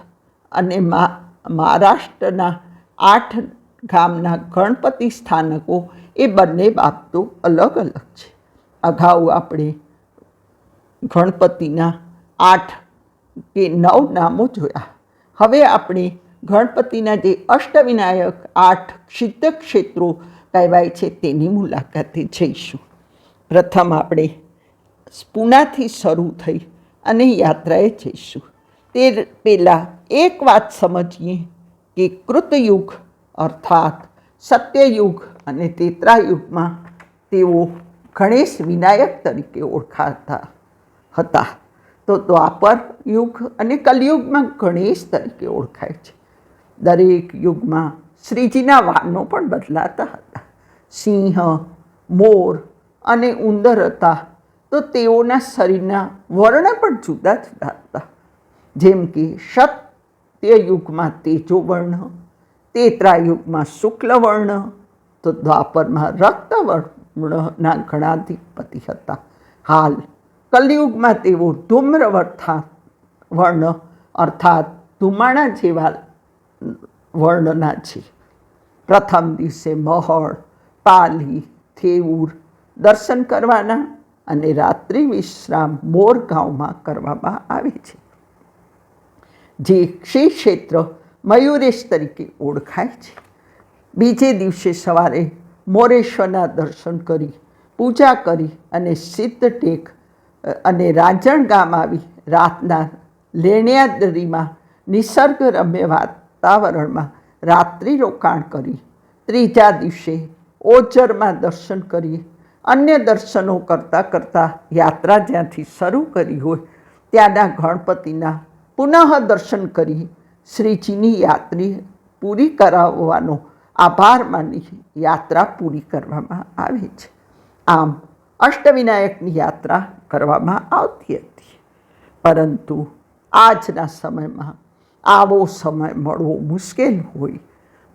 અને મહારાષ્ટ્રના 8 ગામના ગણપતિ સ્થાનકો એ બંને બાબતો અલગ અલગ છે. અગાઉ આપણે ગણપતિના 8 કે 9 નામો જોયા. હવે આપણે ગણપતિના જે અષ્ટવિનાયક 8 સિદ્ધ ક્ષેત્રો કહેવાય છે તેની મુલાકાતે જઈશું. પ્રથમ આપણે પૂનાથી શરૂ થઈ અને યાત્રાએ જઈશું. તે પહેલાં એક વાત સમજીએ કે કૃતયુગ અર્થાત સત્યયુગ અને ત્રેતાયુગમાં તેઓ ગણેશ વિનાયક તરીકે ઓળખાતા હતા, તો દ્વાપર યુગ અને કલયુગમાં ગણેશ તરીકે ઓળખાય છે. દરેક યુગમાં શ્રીજીના વાહનો પણ બદલાતા હતા. સિંહ, મોર અને ઉંદર હતા, તો તેઓના શરીરના વર્ણ પણ જુદા જુદા હતા. જેમ કે સત્યયુગમાં તેજોવર્ણ, ત્રેતાયુગમાં શુક્લવર્ણ, તો દ્વાપરમાં રક્તવર્ણના ગણાધિપતિ હતા. હાલ કલયુગમાં તેઓ ધૂમ્રવર્ણ અર્થાત ધુમાડા જેવા વર્ણના છે. પ્રથમ દિવસે મહળ, પાલી, થેઉર દર્શન કરવાના અને રાત્રિ વિશ્રામ મોરગાંવમાં કરવામાં આવે છે. જે શ્રી ક્ષેત્ર મયુરેશ તરીકે ઓળખાય છે. બીજે દિવસે સવારે મોરેશ્વરના દર્શન કરી પૂજા કરી અને સિદ્ધ ટેક અને રાજણ ગામ આવી રાતના લેણિયાદરીમાં નિસર્ગરમ્ય વાતાવરણમાં રાત્રિ રોકાણ કરી ત્રીજા દિવસે ઓજરમાં દર્શન કરી અન્ય દર્શનો કરતાં કરતાં યાત્રા જ્યાંથી શરૂ કરી હોય ત્યાંના ગણપતિના પુનઃ દર્શન કરી શ્રીજીની યાત્રા પૂરી કરાવવાનો આભાર માની યાત્રા પૂરી કરવામાં આવે છે. આમ અષ્ટવિનાયકની યાત્રા કરવામાં આવતી હતી, પરંતુ આજના સમયમાં આવો સમય મળવો મુશ્કેલ હોય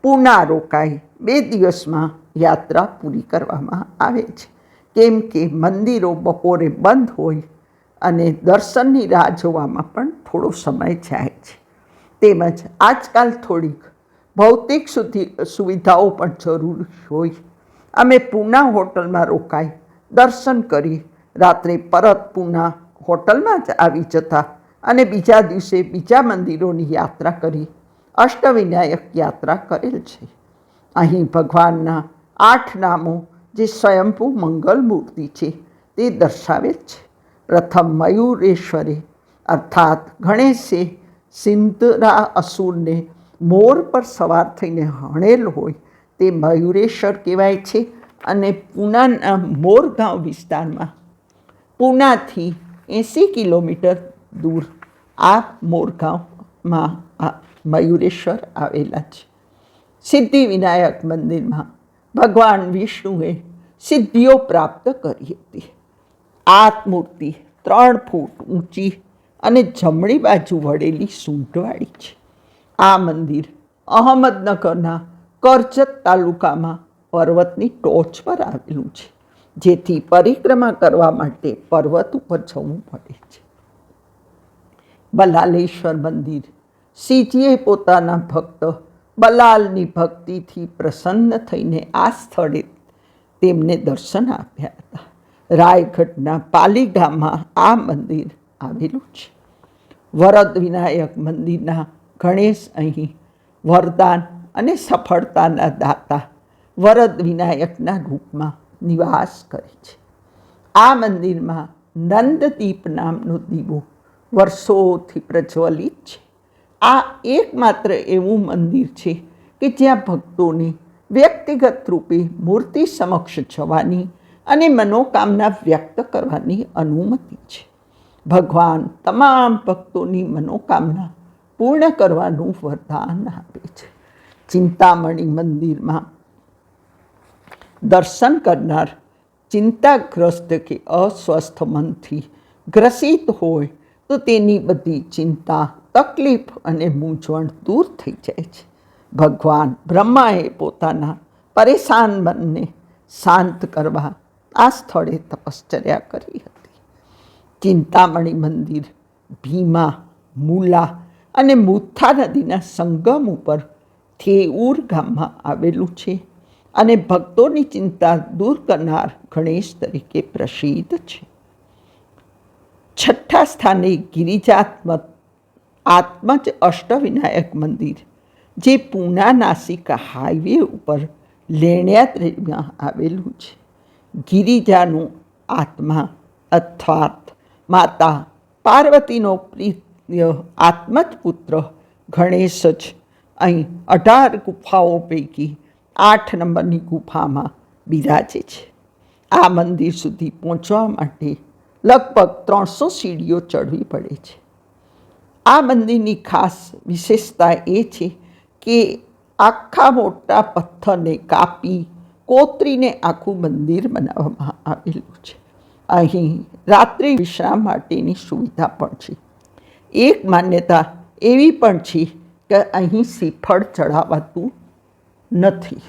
પૂના રોકાઈ 2 દિવસમાં યાત્રા પૂરી કરવામાં આવે છે, કેમ કે મંદિરો બપોરે બંધ હોય અને દર્શનની રાહ જોવામાં પણ થોડો સમય જાય છે. તેમજ આજકાલ થોડીક ભૌતિક સુવિધાઓ પણ જરૂરી હોય. અમે પૂના હોટલમાં રોકાઈ દર્શન કરી રાત્રે પરત પૂના હોટલમાં જ આવી જતા અને બીજા દિવસે બીજા મંદિરોની યાત્રા કરી અષ્ટવિનાયક યાત્રા કરેલ છે. અહીં ભગવાનના 8 નામો જે સ્વયંભૂ મંગલ મૂર્તિ છે તે દર્શાવેલ છે. પ્રથમ મયુરેશ્વરે અર્થાત ગણેશે સિંધરા અસુરને મોર પર સવાર થઈને હણેલ હોય તે મયુરેશ્વર કહેવાય છે. અને પૂનાના મોરગાંવ વિસ્તારમાં પૂનાથી 80 કિલોમીટર દૂર આ મોરગાંવમાં આ મયુરેશ્વર આવેલા છે. સિદ્ધિવિનાયક મંદિરમાં ભગવાન વિષ્ણુએ સિદ્ધિઓ પ્રાપ્ત કરી હતી. આ મૂર્તિ 3 ફૂટ ઊંચી અને જમણી બાજુ વળેલી સૂંઢવાળી છે. આ મંદિર અહમદનગરના કરજત તાલુકામાં પર્વતની ટોચ પર આવેલું છે, જેથી પરિક્રમા કરવા માટે પર્વત ઉપર જવું પડે છે. બલાલેશ્વર મંદિર શ્રીજીએ પોતાના ભક્ત બલાલની ભક્તિથી પ્રસન્ન થઈને આ સ્થળે તેમને દર્શન આપ્યા હતા. રાયગઢના પાલી ગામમાં આ મંદિર આવેલું છે. વરદ વિનાયક મંદિરના ગણેશ અહીં વરદાન અને સફળતાના દાતા વરદ વિનાયકના રૂપમાં નિવાસ કરે છે. આ મંદિરમાં નંદદીપ નામનો દીવો વર્ષોથી પ્રજ્વલિત છે. આ એકમાત્ર એવું મંદિર છે કે જ્યાં ભક્તોને વ્યક્તિગત રૂપે મૂર્તિ સમક્ષ જવાની અને મનોકામના વ્યક્ત કરવાની અનુમતિ છે. ભગવાન તમામ ભક્તોની મનોકામના પૂર્ણ કરવાનું વરદાન આપે છે. ચિંતામણી મંદિરમાં દર્શન કરનાર ચિંતાગ્રસ્ત કે અસ્વસ્થ મનથી ગ્રસિત હોય તો તેની બધી ચિંતા, તકલીફ અને મૂંઝવણ દૂર થઈ જાય છે. ભગવાન બ્રહ્માએ પોતાના પરેશાન મનને શાંત કરવા આ સ્થળે તપશ્ચર્યા કરી હતી. ચિંતામણી મંદિર ભીમા, મૂલા અને મુથ્થા નદીના સંગમ ઉપર થેઉર ગામમાં આવેલું છે અને ભક્તોની ચિંતા દૂર કરનાર ગણેશ તરીકે પ્રસિદ્ધ છે. 6થા સ્થાને ગિરિજાત્મક આત્મજ અષ્ટવિનાયક મંદિર, જે પૂના નાસિક હાઈવે ઉપર લેણિયાદરીમાં આવેલું છે. ગિરિજાનો આત્મા અર્થાત માતા પાર્વતીનો પ્રિય આત્મજ પુત્ર ગણેશ જ અહીં 18 ગુફાઓ પૈકી 8 નંબરની ગુફામાં બિરાજે છે. આ મંદિર સુધી પહોંચવા માટે લગભગ 300 સીડીઓ ચડવી પડે છે. આ મંદિરની ખાસ વિશેષતા એ છે કે આખા મોટા પથ્થરને કાપી કોતરીને આખું મંદિર બનાવવામાં આવેલું છે. અહીં રાત્રિ વિશ્રામ માટેની સુવિધા પણ છે. એક માન્યતા એવી પણ છે કે અહીં શ્રીફળ ચડાવાતું નથી.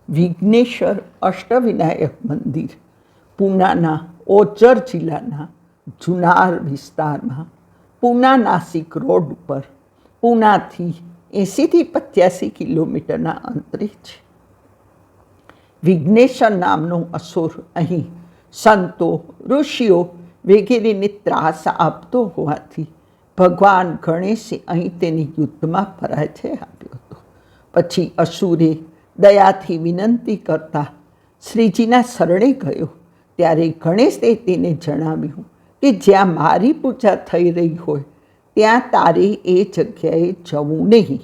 વિઘ્નેશ્વર અષ્ટવિનાયક મંદિર પૂનાના ઓજર જિલ્લાના જુનાર વિસ્તારમાં પૂના નાસિક રોડ ઉપર પૂનાથી 80થી 85 કિલોમીટરના અંતરે છે. વિઘ્નેશ્વર નામનો અસુર અહીં સંતો, ઋષિઓ વગેરેને ત્રાસ આપતો હોવાથી ભગવાન ગણેશે અહીં તેની યુદ્ધમાં પરાજય આપ્યો હતો. પછી અસુરે દયાથી વિનંતી કરતા શ્રીજીના શરણે ગયો. ત્યારે ગણેશે તેને જણાવ્યું કે જ્યાં મારી પૂજા થઈ રહી હોય ત્યાં તારે એ જગ્યાએ જવું નહીં.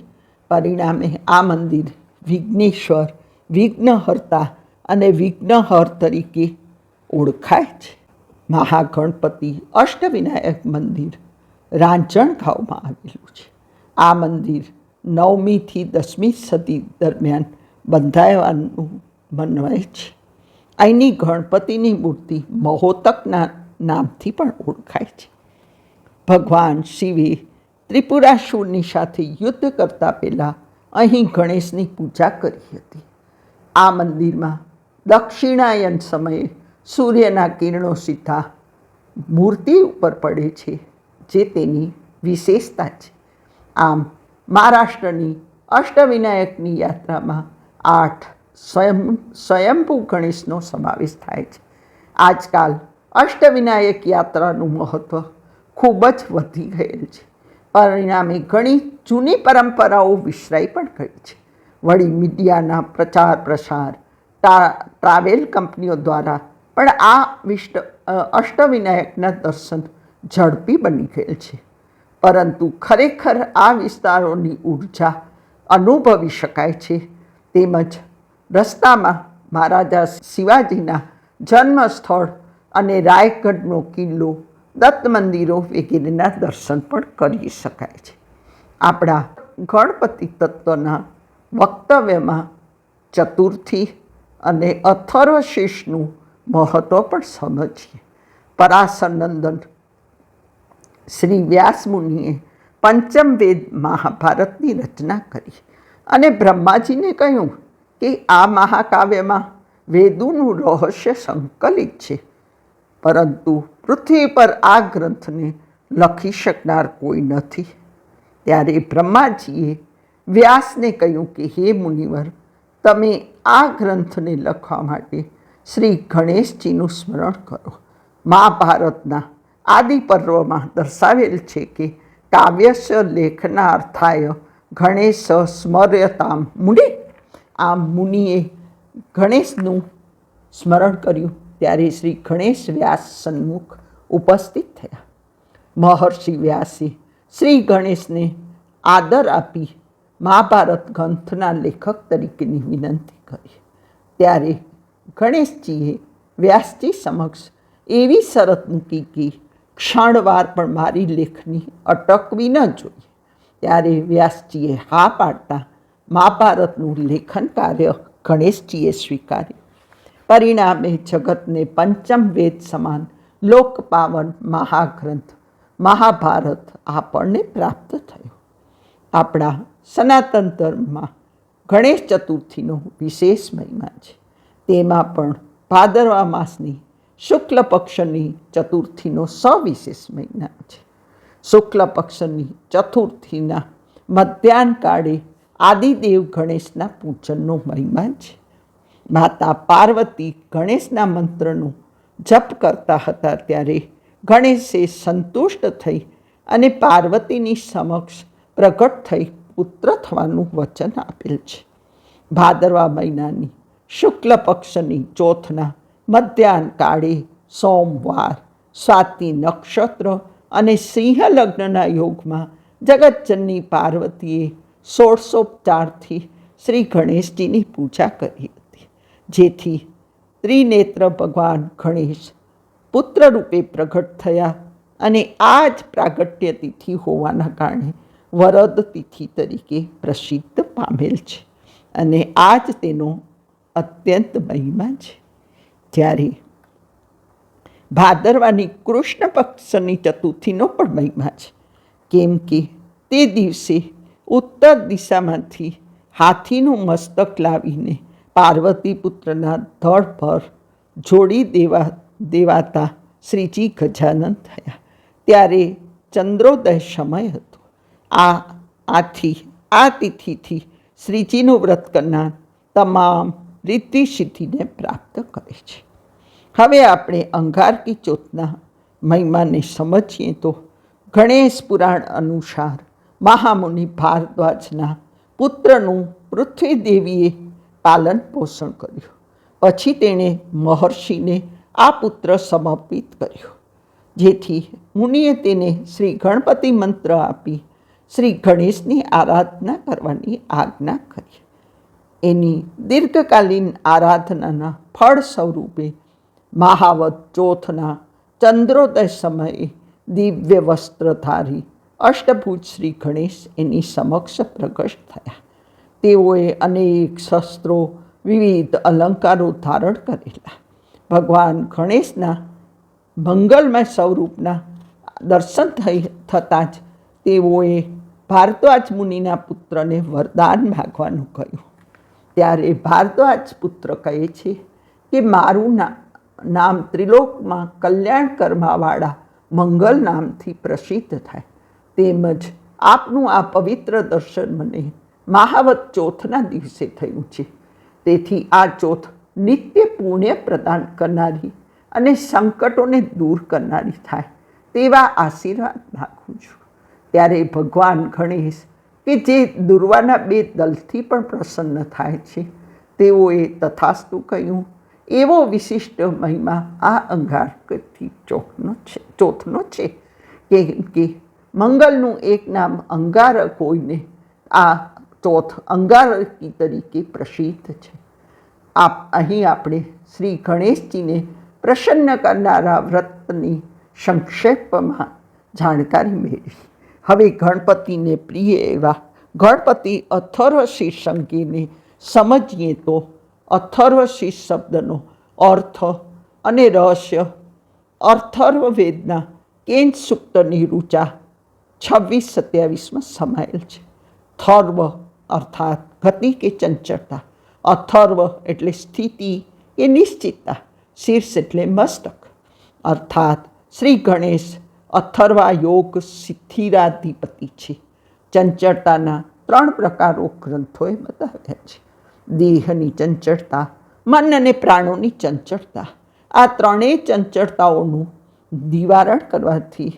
પરિણામે આ મંદિર વિઘ્નેશ્વર, વિઘ્નહર્તા અને વિઘ્નહર તરીકે ઓળખાય છે. મહાગણપતિ અષ્ટવિનાયક મંદિર રાંજણગાંવમાં આવેલું છે. આ મંદિર 9મી થી 10મી સદી દરમિયાન બંધાવવાનું મનાય છે. અહીંની ગણપતિની મૂર્તિ મહોતકના નામથી પણ ઓળખાય છે. ભગવાન શિવે ત્રિપુરાસુરની સાથે યુદ્ધ કરતા પહેલાં અહીં ગણેશની પૂજા કરી હતી. આ મંદિરમાં દક્ષિણાયન સમયે સૂર્યના કિરણો સીધા મૂર્તિ ઉપર પડે છે, જે તેની વિશેષતા છે. આમ મહારાષ્ટ્રની અષ્ટવિનાયકની યાત્રામાં 8 સ્વયંભૂ ગણેશનો સમાવેશ થાય છે. આજકાલ અષ્ટવિનાયક યાત્રાનું મહત્ત્વ ખૂબ જ વધી ગયેલ છે. પરિણામે ઘણી જૂની પરંપરાઓ વિસરાઈ પણ ગઈ છે. વળી મીડિયાના પ્રચાર પ્રસાર, ટ્રાવેલ કંપનીઓ દ્વારા પણ આ અષ્ટવિનાયકના દર્શન ઝડપી બની ગયેલ છે. પરંતુ ખરેખર આ વિસ્તારોની ઉર્જા અનુભવી શકાય છે. તેમજ રસ્તામાં મહારાજા શિવાજીના જન્મસ્થળ અને રાયગઢનો કિલ્લો, દત્ત મંદિરો વગેરેના દર્શન પણ કરી શકાય છે. આપણા ગણપતિ તત્વના વક્તવ્યમાં ચતુર્થી અને અથર્વશીર્ષનું મહત્ત્વ પણ સમજીએ. પરાશરનંદન શ્રી વ્યાસમુનિએ પંચમ વેદ મહાભારતની રચના કરી અને બ્રહ્માજીને કહ્યું કે આ મહાકાવ્યમાં વેદોનું રહસ્ય સંકલિત છે, પરંતુ પૃથ્વી પર આ ગ્રંથને લખી શકનાર કોઈ નથી. ત્યારે બ્રહ્માજીએ વ્યાસને કહ્યું કે હે મુનિવર, તમે આ ગ્રંથને લખવા માટે શ્રી ગણેશજીનું સ્મરણ કરો. મહાભારતના આદિ પર્વમાં દર્શાવેલ છે કે કાવ્યસ્ય લેખનાર્થાય ગણેશ સ્મર્યતામ મુનિ. આમ મુનિએ ગણેશનું સ્મરણ કર્યું ત્યારે શ્રી ગણેશ વ્યાસ સન્મુખ ઉપસ્થિત થયા. મહર્ષિ વ્યાસે શ્રી ગણેશને આદર આપી મહાભારત ગ્રંથના લેખક તરીકેની વિનંતી કરી. ત્યારે ગણેશજીએ વ્યાસજી સમક્ષ એવી શરત મૂકી કે ક્ષણવાર પણ મારી લેખની અટકવી ન જોઈએ. ત્યારે વ્યાસજીએ હા પાડતા મહાભારતનું લેખન કાર્ય ગણેશજીએ સ્વીકાર્યું. પરિણામે જગતને પંચમ વેદ સમાન લોકપાવન મહાગ્રંથ મહાભારત આપણને પ્રાપ્ત થયો. આપણા સનાતન ધર્મમાં ગણેશ ચતુર્થીનો વિશેષ મહિમા છે. તેમાં પણ ભાદરવા માસની શુક્લ પક્ષની ચતુર્થીનો સવિશેષ મહિના છે. શુક્લ પક્ષની ચતુર્થીના મધ્યાહ્ન કાળે આદિદેવ ગણેશના પૂજનનો મહિમા છે. માતા પાર્વતી ગણેશના મંત્રનો જપ કરતા હતા ત્યારે ગણેશે સંતુષ્ટ થઈ અને પાર્વતીની સમક્ષ પ્રગટ થઈ પુત્ર થવાનું વચન આપેલ છે. ભાદરવા મહિનાની શુક્લ પક્ષની ચોથના મધ્યાહ્ન કાળે સોમવાર, સ્વાતિ નક્ષત્ર અને સિંહ લગ્નના યોગમાં જગતજનની પાર્વતીએ ષોડશોપચારથી શ્રી ગણેશજીની પૂજા કરી હતી, જેથી ત્રિનેત્ર ભગવાન ગણેશ પુત્ર રૂપે પ્રગટ થયા. અને આ જ પ્રાગટ્ય તિથિ હોવાના કારણે વરદ તિથિ તરીકે પ્રસિદ્ધ પામેલ છે અને આ જ તેનો અત્યંત મહિમા છે. જ્યારે ભાદરવાની કૃષ્ણ પક્ષની ચતુર્થીનો પણ મહિમા છે, કેમ કે તે દિવસે ઉત્તર દિશામાંથી હાથીનું મસ્તક લાવીને પાર્વતી પુત્રના ધડ પર જોડી દેવાતા શ્રીજી ગજાનન થયા. ત્યારે ચંદ્રોદય સમય હતો. આ તિથિથી શ્રીજીનું વ્રત કરનાર તમામ રિદ્ધિ સિદ્ધિને પ્રાપ્ત કરે છે. હવે આપણે અંગારકી ચોથના મહિમાને સમજીએ તો ગણેશ પુરાણ અનુસાર મહામુનિ ભારદ્વાજના પુત્રનું પૃથ્વી દેવીએ પાલન પોષણ કર્યું. પછી તેણે મહર્ષિને આ પુત્ર સમર્પિત કર્યો, જેથી મુનિએ તેને શ્રી ગણપતિ મંત્ર આપી શ્રી ગણેશની આરાધના કરવાની આજ્ઞા કરી. એની દીર્ઘકાલીન આરાધનાના ફળ સ્વરૂપે મહાવત ચોથના ચંદ્રોદય સમયે દિવ્ય વસ્ત્રધારી અષ્ટભુજ શ્રી ગણેશ એની સમક્ષ પ્રગટ થયા. તેઓએ અનેક શસ્ત્રો, વિવિધ અલંકારો ધારણ કરેલા. ભગવાન ગણેશના મંગલમય સ્વરૂપના દર્શન થતાં જ તેઓએ ભારદ્વાજ મુનિના પુત્રને વરદાન માગવાનું કહ્યું. ત્યારે ભારદ્વાજ પુત્ર કહે છે કે મારું નામ ત્રિલોકમાં કલ્યાણ કરવાવાળા મંગલ નામથી પ્રસિદ્ધ થાય, તેમજ આપનું આ પવિત્ર દર્શન મને મહાવત ચોથના દિવસે થયું છે. તેથી આ ચોથ નિત્ય પુણ્ય પ્રદાન કરનારી અને સંકટોને દૂર કરનારી થાય તેવા આશીર્વાદ માગું છું. ત્યારે ભગવાન ગણેશ કે જે દુર્વાના બે દલથી પણ પ્રસન્ન થાય છે, તેઓએ તથાસ્તુ કહ્યું. એવો વિશિષ્ટ મહિમા આ અંગારકથી ચોથનો છે કે મંગલનું એક નામ અંગારક હોઈને આ ચોથ અંગારકી તરીકે પ્રસિદ્ધ છે. અહીં આપણે શ્રી ગણેશજીને પ્રસન્ન કરનારા વ્રતની સંક્ષેપમાં જાણકારી મેળવી. હવે ગણપતિને પ્રિય એવા ગણપતિ અથર્વશીર્ષ અંગેને સમજીએ તો અથર્વશીર્ષ શબ્દનો અર્થ અને રહસ્ય અથર્વવેદના કેન સૂક્તની ઋચા 26-27માં સમાયેલ છે. થર્વ અર્થાત ગતિ કે ચંચળતા, અથર્વ એટલે સ્થિતિ કે નિશ્ચિતતા, શીર્ષ એટલે મસ્તક. અર્થાત શ્રી ગણેશ અથર્વા યોગ સ્થિરાધિપતિ છે. ચંચળતાના 3 પ્રકારો ગ્રંથોએ બતાવ્યા છે. દેહની ચંચળતા, મન અને પ્રાણોની ચંચળતા. આ ત્રણેય ચંચળતાઓનું નિવારણ કરવાથી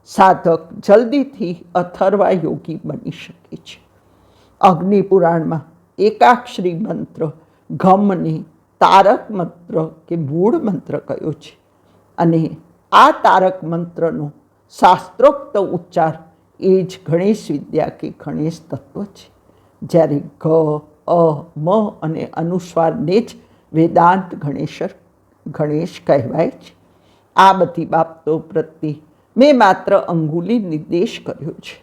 સાધક જલ્દીથી અથર્વા યોગી બની શકે છે. અગ્નિ પુરાણમાં એકાક્ષરી મંત્ર ઘમને તારક મંત્ર કે મૂળ મંત્ર કયો છે, અને આ તારક મંત્રનો શાસ્ત્રોક્ત ઉચ્ચાર એ જ ગણેશ વિદ્યા કે ગણેશ તત્વ છે. જ્યારે ગ, અ, મ અને અનુસ્વારને જ વેદાંત ગણેશ કહેવાય છે. આ બધી બાબતો પ્રત્યે મેં માત્ર અંગુલી નિર્દેશ કર્યો છે.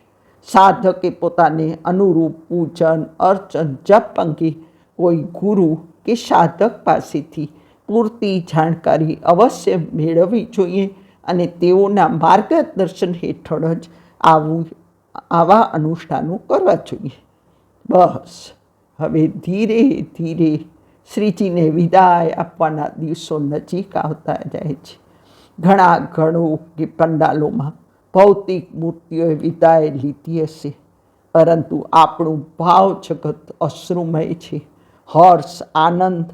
સાધકે પોતાને અનુરૂપ પૂજન, અર્ચન, જપ અંગે કોઈ ગુરુ કે સાધક પાસેથી પૂરતી જાણકારી અવશ્ય મેળવવી જોઈએ અને તેઓના માર્ગદર્શન હેઠળ જ આવા અનુષ્ઠાનો કરવા જોઈએ. બસ હવે ધીરે ધીરે શ્રીજીને વિદાય આપવાના દિવસો નજીક આવતા જાય છે. ઘણા ગણો કે પંડાલોમાં ભૌતિક મૂર્તિઓએ વિદાય લીધી હશે, પરંતુ આપણું ભાવ જગત અશ્રુમય છે. હર્ષ, આનંદ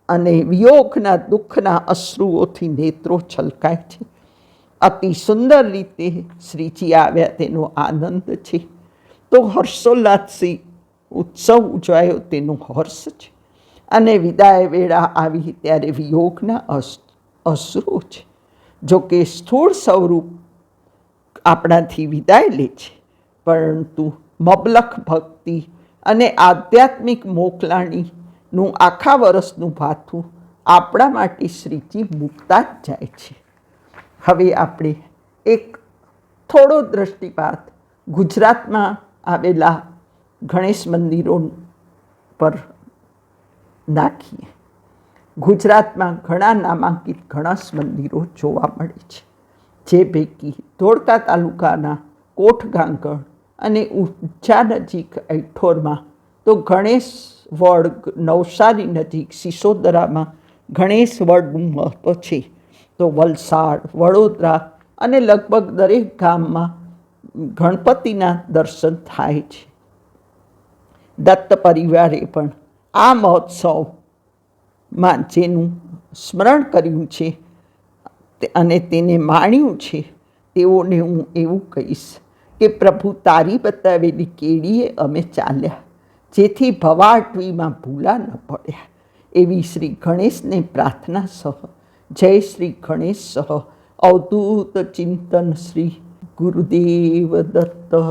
અને વિયોગના દુઃખના અશ્રુઓથી નેત્રો છલકાય છે. અતિ સુંદર રીતે શ્રીજી આવ્યા તેનો આનંદ છે, તો હર્ષોલ્લાસી ઉત્સવ ઉજવાયો તેનો હર્ષ છે. અને વિદાય વેળા આવી ત્યારે વિયોગના અશ્રુ છે. જો કે સ્થૂળ સ્વરૂપ આપણાથી વિદાય લે છે, પરંતુ મબલખ ભક્તિ અને આધ્યાત્મિક મોકલાણીનું આખા વર્ષનું ભાથું આપણા માટે શ્રીજી મૂકતા જ જાય છે. હવે આપણે એક થોડો દૃષ્ટિપાત ગુજરાતમાં આવેલા ગણેશ મંદિરો પર નાખીએ. ગુજરાતમાં ઘણા નામાંકિત ગણેશ મંદિરો જોવા મળે છે, જે પૈકી ધોળકા તાલુકાના કોઠગાંગણ અને ઉંઝા નજીક ઐઠોરમાં તો ગણેશ વડ, નવસારી નજીક સિસોદરામાં ગણેશ વડનું મહત્વ છે, તો વલસાડ, વડોદરા અને લગભગ દરેક ગામમાં ગણપતિના દર્શન થાય છે. દત્ત પરિવારે પણ આ મહોત્સવમાં જેનું સ્મરણ કર્યું છે અને તેને માણ્યું છે, તેઓને હું એવું કહીશ કે પ્રભુ તારી બતાવેલી કેડીએ અમે ચાલ્યા, જેથી ભવાટવીમાં ભૂલા ન પડ્યા. એવી શ્રી ગણેશને પ્રાર્થના સહ જય શ્રી ગણેશ સહ અવધૂત ચિંતન શ્રી ગુરુદેવ દત્ત.